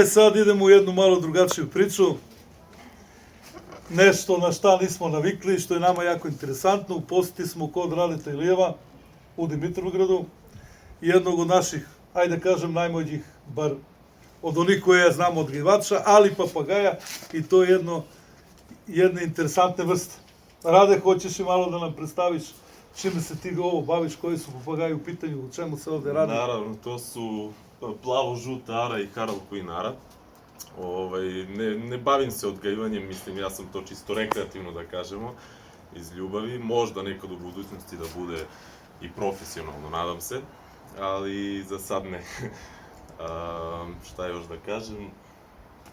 Sad idemo u jednu malo drugačiju priču. Nešto na šta nismo navikli, što je nama jako interesantno. U posjeti smo kod Radeta Ilijeva u Dimitrovgradu. Jednog od naših, ajde kažem, najmlađih, bar od onih koje ja znam odgajivača, ali papagaja, i to je jedne interesantne vrste. Rade, hoćeš i malo da nam predstaviš čime se ti ovo baviš, koji su papagaji u pitanju, o čemu se ovde radi? Naravno, to su plavo-žuta ara i Harlequin ara. Ne bavim se odgajivanjem, mislim, ja sam to čisto rekreativno, da kažemo, iz ljubavi. Možda nekad u budućnosti da bude i profesionalno, nadam se, ali za sad ne. Šta još da kažem?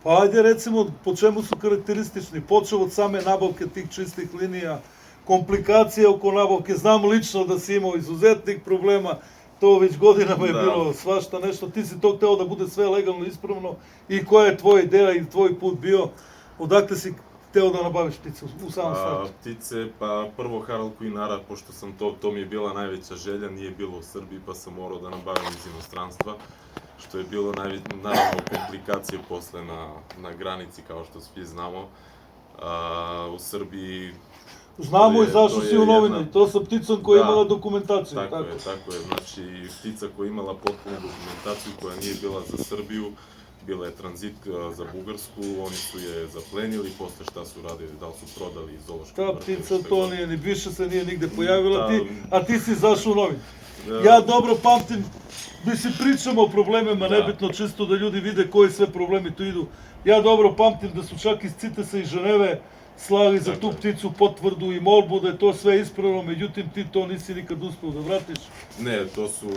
Pa ajde recimo, po čemu su karakteristični, počeo od same nabavke tih čistih linija, komplikacije oko nabavke, znam lično da si imao izuzetnih problema, to već godinama je bilo svašta nešto, ti si to hteo da bude sve legalno, ispravno, i koja je tvoja ideja i tvoj put bio, odakle si hteo da nabaviš ptice u samom startu? Ptice, pa prvo Harlequin ara, pošto sam to mi je bila najveća želja, nije bilo u Srbiji, pa sam morao da nabavim iz inostranstva, što je bilo naravno komplikacije posle na granici, kao što svi znamo. U Srbiji... Znamo i zašto si u novini, to sa pticom koja je imala dokumentaciju. Tako je, znači ptica koja je imala potpunu dokumentaciju, koja nije bila za Srbiju, bila je tranzit za Bugarsku, oni su je zaplenili, posle šta su radili, da li su prodali iz zoološkog vrta. Ta ptica to nije, ni više se nije nigde pojavila, a ti si zašao u novin. Ja dobro pamtim, mislim, pričamo o problemima, nebitno, čisto da ljudi vide koji sve problemi tu idu. Ja dobro pamtim da su čak iz CITES-a i Ženeve slali za tu pticu potvrdu i molbu da je to sve ispravno, međutim ti to nisi nikad uspeo da vratiš. Ne, to su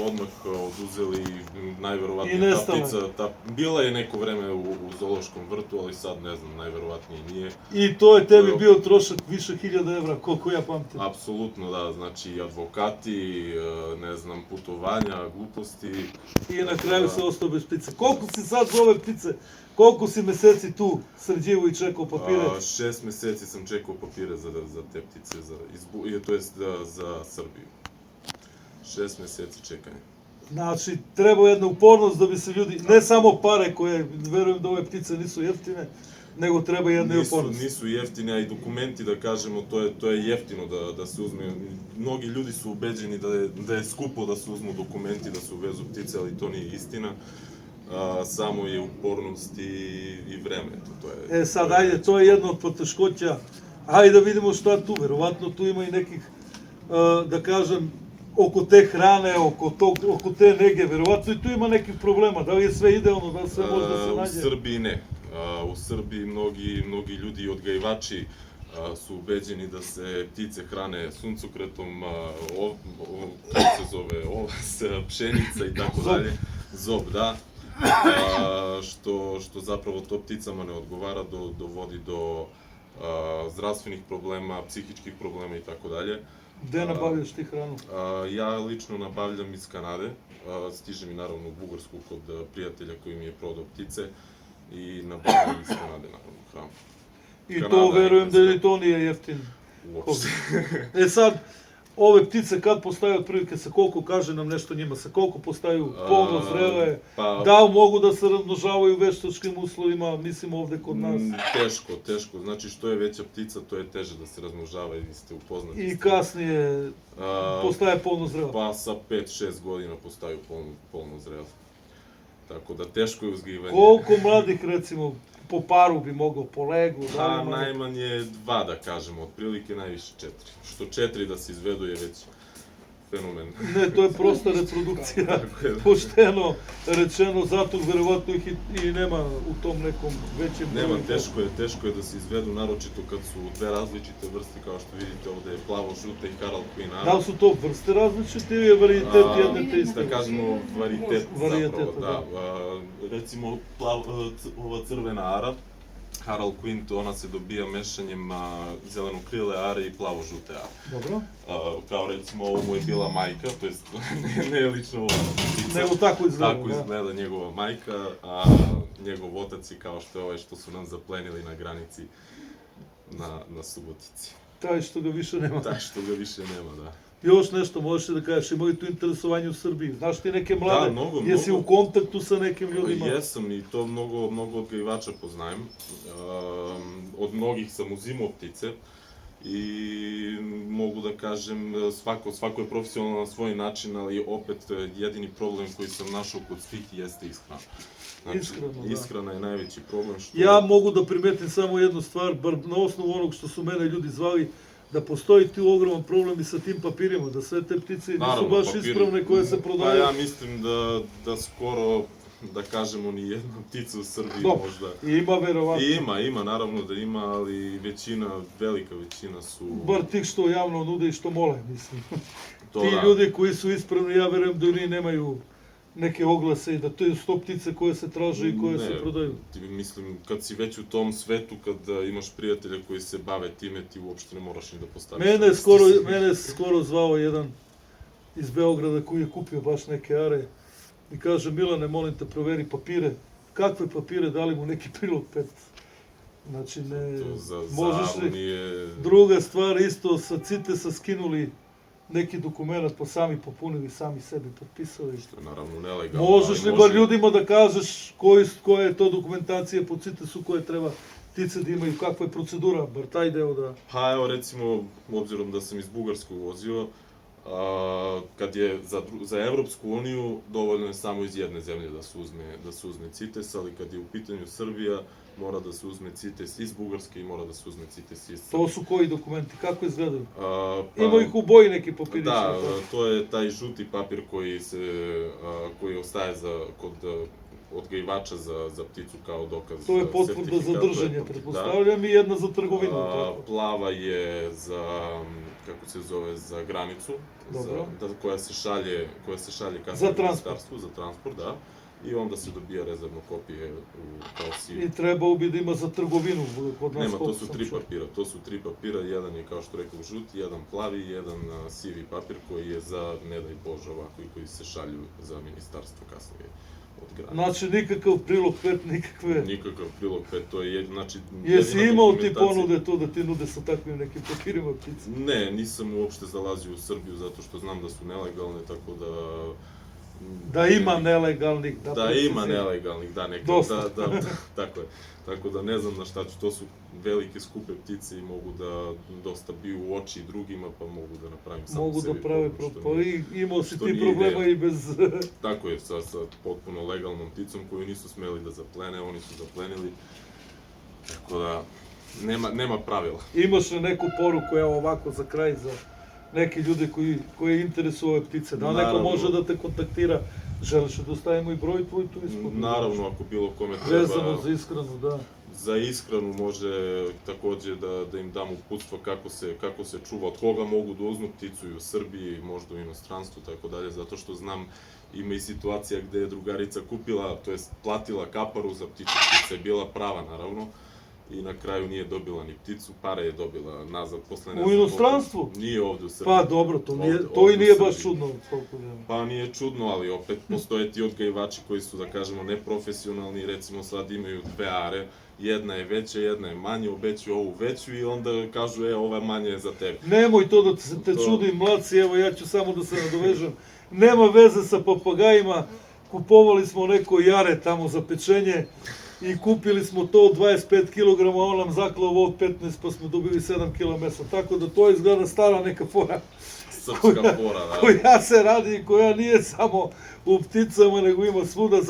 odmah oduzeli, najverovatnije ta ptica, bila je neko vreme u zoološkom vrtu, ali sad ne znam, najverovatnije nije. I to je tebi bio trošak više 1000 evra, koliko ja pamtim. Apsolutno, da, znači advokati, ne znam, putovanja, gluposti. I na kraju se ostao bez ptice. Koliko si sad za ove ptice? Koliko si meseci tu sređivo i čekao papire? 6 meseci sam čekao papire za te ptice, to jest za Srbiju. 6 meseci čekanja. Znači, treba jedna upornost da bi se ljudi, ne samo pare koje, verujem da ove ptice nisu jeftine, nego treba jedna upornost. Nisu jeftine, a i dokumenti, da kažemo, to je jeftino da se uzme. Mnogi ljudi su ubeđeni da je skupo da se uzmu dokumenti, da se uvezu ptice, ali to nije istina. Samo je upornost i vreme. Sad, ajde, to je jedna od poteškoća. Ajde da vidimo šta tu, verovatno tu ima i nekih, da kažem, oko te hrane, oko te nege, verovatno i tu ima nekih problema. Da li je sve idealno, da li sve može da se nađe? U Srbiji ne. U Srbiji mnogi ljudi odgajivači su ubeđeni da se ptice hrane suncokretom, kako se zove, pšenica i tako dalje. Zob, da. Što zapravo to pticama ne odgovara, dovodi do zdravstvenih problema, psihičkih problema i tako dalje. Gde nabavljaš ti hranu? Ja lično nabavljam iz Kanade, stiže mi naravno u Bugarsku kod prijatelja koji mi je prodao ptice i nabavljam iz Kanade naravno hranu. I to verujem da to nije jeftino. Uopšte. Sad, ove ptice kad postaju otprilike, sa koliko, kaže nam nešto njima, sa koliko postaju polno zrele, da li mogu da se razmnožavaju u veštačkim uslovima, mislim ovde kod nas? Teško. Znači što je veća ptica, to je teže da se razmnožava i vi ste upoznati. I kasnije postaje polno zrela? Pa sa 5-6 godina postaju polno zrela. Tako da teško je uzgajivanje. Koliko mladih, recimo, po paru bi mogao, po legu? Najmanje 2, da kažemo, otprilike najviše 4. Što 4 da se izvedu je već fenomen. Ne, to je prosta reprodukcija, pošteno rečeno, zato verovatno ih i nema u tom nekom većem broju. Nema, teško je da se izvedu, naročito kad su dve različite vrste, kao što vidite ovde je plavo-žuta i Harlequin ara. Da li su to vrste različite ili je varitet jedne te iste? Da kažemo varitet zapravo, da. Recimo ova crvena ara, Harlequin, ona se dobija mešanjem zelenokrile are i plavo-žute are. Dobro. Kao recimo ovo mu je bila majka, to jest ne lično ova ptica. Nego tako izgleda. Tako izgleda njegova majka, a njegov otac je kao što je ovaj što su nam zaplenili na granici na Subotici. Taj što ga više nema. Taj što ga više nema, da. Još nešto možeš da kažeš, imaju tu interesovanje u Srbiji. Znaš ti neke mlade? mnogo, Jesi mnogo. u kontaktu sa nekim ljudima? Jesam i to mnogo odgajivača poznajem. Od mnogih sam uzimao ptice i mogu da kažem, svako je profesionalan na svoj način, ali opet jedini problem koji sam našao kod svih jeste ishrana. Znači, Ishrana, da. ishrana je najveći problem što... Ja mogu da primetim samo jednu stvar, bar na osnovu onog što su mene ljudi zvali, da postoji tu ogroman problem i sa tim papirima, da sve te ptice nisu baš ispravne koje se prodaju. Pa ja mislim da skoro, da kažemo, ni jedna ptica u Srbiji možda... Ima verovatno. Ima, naravno da ima, ali velika većina su... Bar tih što javno nude i što mole, mislim. Ti ljudi koji su ispravni, ja verujem da oni nemaju neke oglase i da to je 100 ptice koje se traže i koje se prodaju. Mislim, kad si već u tom svetu, kad imaš prijatelja koji se bave time, ti uopšte ne moraš ni da postaviš. Mene je skoro zvao jedan iz Beograda koji je kupio baš neke are i kaže, Milane, molim te, proveri papire. Kakve papire, dali mu neki prilog pet. Znači, ne... Možeš li... Druga stvar, isto, sa CITES-a skinuli neki dokument, pa sami popunili, sami sebi potpisali. Što je naravno nelegalno. Možeš li bar ljudima da kažeš koja je to dokumentacija po CITES-u koje treba ptice da imaju, kakva je procedura, bar taj deo da... Pa evo recimo, obzirom da sam iz Bugarskog vozio, kad je za Evropsku uniju dovoljno je samo iz jedne zemlje da se uzme CITES, ali kad je u pitanju Srbija, mora da se uzme CITES iz Bugarske i mora da se uzme CITES iz Srbije. To su koji dokumenti? Kako izgledaju? Ima ih u boji neki papirići? Da, to je taj žuti papir koji ostaje kod odgajivača za pticu kao dokaz. To je potvrda za držanje, pretpostavljam, i jedna za trgovinu. Plava je za granicu, koja se šalje kasnije u ministarstvu, za transport, da. I onda se dobija rezervno kopije kao sivi. I trebao bi da ima za trgovinu kod nas. Nema, to su tri papira. Jedan je, kao što rekao, žuti, jedan plavi i jedan sivi papir koji je za, ne daj Bože, ovako, i koji se šalju za ministarstvo kasnije od granice. Znači, nikakav prilog 5, nikakve... Nikakav prilog 5, to je znači... Jesi imao ti ponude to da ti nude sa takvim nekim papirima ptice? Ne, nisam uopšte zalazio u Srbiju zato što znam da su nelegalne, tako da... Da ima nelegalnih, da, neka, tako je. Tako da ne znam na šta ću, to su velike skupe ptice i mogu da dosta biju u oči drugima, pa mogu da napravim samo sebi. Mogu da prave problem, i imao si ti problema i bez... Tako je, sa potpuno legalnom pticom koju nisu smeli da zaplene, oni su zaplenili, tako da nema pravila. Imaš li neku poruku, evo ovako za kraj, za neki ljude koji interesuju ove ptice, da neko može da te kontaktira, želiš da ostavimo i broj tvoj tu ispod? Naravno, ako bilo kome treba... Vezano za ishranu, da. Za ishranu može takođe da im dam uputstva kako se čuva, od koga mogu da uzmu pticu i u Srbiji, možda u inostranstvu, tako dalje, zato što znam, ima i situacija gde je drugarica kupila, to jest platila kaparu za pticu, ptica je bila prava, naravno, i na kraju nije dobila ni pticu, pare je dobila nazad posle... U inostranstvu? Nije ovde u Srbiji. Pa dobro, to i nije baš čudno. Pa nije čudno, ali opet postoje ti odgajivači koji su, da kažemo, neprofesionalni, recimo sad imaju 2 are, jedna je veća, jedna je manja, obećaju ovu veću i onda kažu, ova manja je za tebe. Nemoj to da te čudi, mladci, evo ja ću samo da se nadovežem. Nema veze sa papagajima, kupovali smo neko jare tamo za pečenje, i kupili smo to 25 kg, a on nam zaklao od 15, pa smo dobili 7 kg mesa. Tako da to izgleda stara neka fora. Srpska fora, da. Koja se radi i koja nije samo u pticama, nego ima svuda.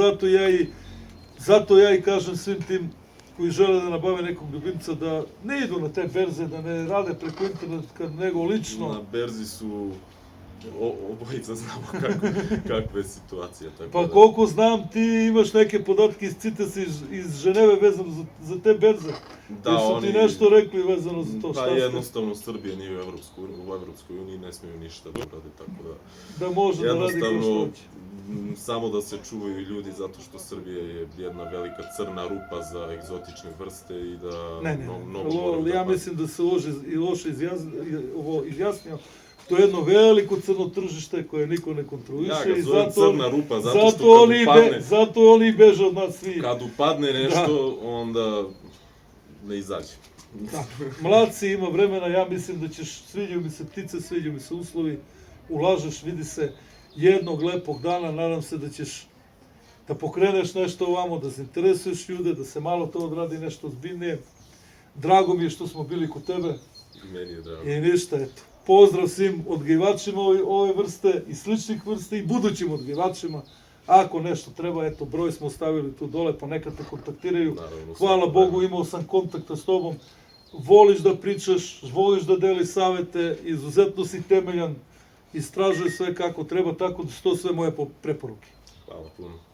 Zato ja i kažem svim tim koji žele da nabave nekog ljubimca da ne idu na te berze, da ne rade preko interneta, nego lično. Na berzi su... Obojica znamo kakva je situacija. Pa koliko znam, ti imaš neke podatke iz CITES-a iz Ženeve vezano za te berze. Da, su ti nešto rekli vezano za to? Pa jednostavno Srbija nije u Evropskoj uniji, ne smiju ništa da urade, tako da... Da može da radi ko što hoće. Samo da se čuvaju ljudi, zato što Srbija je jedna velika crna rupa za egzotične vrste i da... Ne, ja mislim da se loše izjasnio. To je jedno veliko crno tržište koje niko ne kontroliše. Ja ga zovem crna rupa, zato što kad upadne... Zato oni beže od nas svi. Kad upadne nešto, onda ne izađe. Mladci, ima vremena, ja mislim da ćeš, sviđaju mi se ptice, sviđaju mi se uslovi. ulažeš, vidi se jednog lepog dana, nadam se da ćeš da pokreneš nešto ovamo, da zainteresuješ ljude, da se malo to odradi nešto ozbiljnije. Drago mi je što smo bili kod tebe. Meni je drago. I ništa, eto. Pozdrav svim odgajivačima ove vrste i sličnih vrste i budućim odgajivačima. Ako nešto treba, eto, broj smo ostavili tu dole, pa neka te kontaktiraju. Naravno, Hvala sve Bogu, imao sam kontakta s tobom. Voliš da pričaš, voliš da deliš savete, izuzetno si temeljan, istražuješ sve kako treba, tako da su to sve moje preporuke. Hvala puno.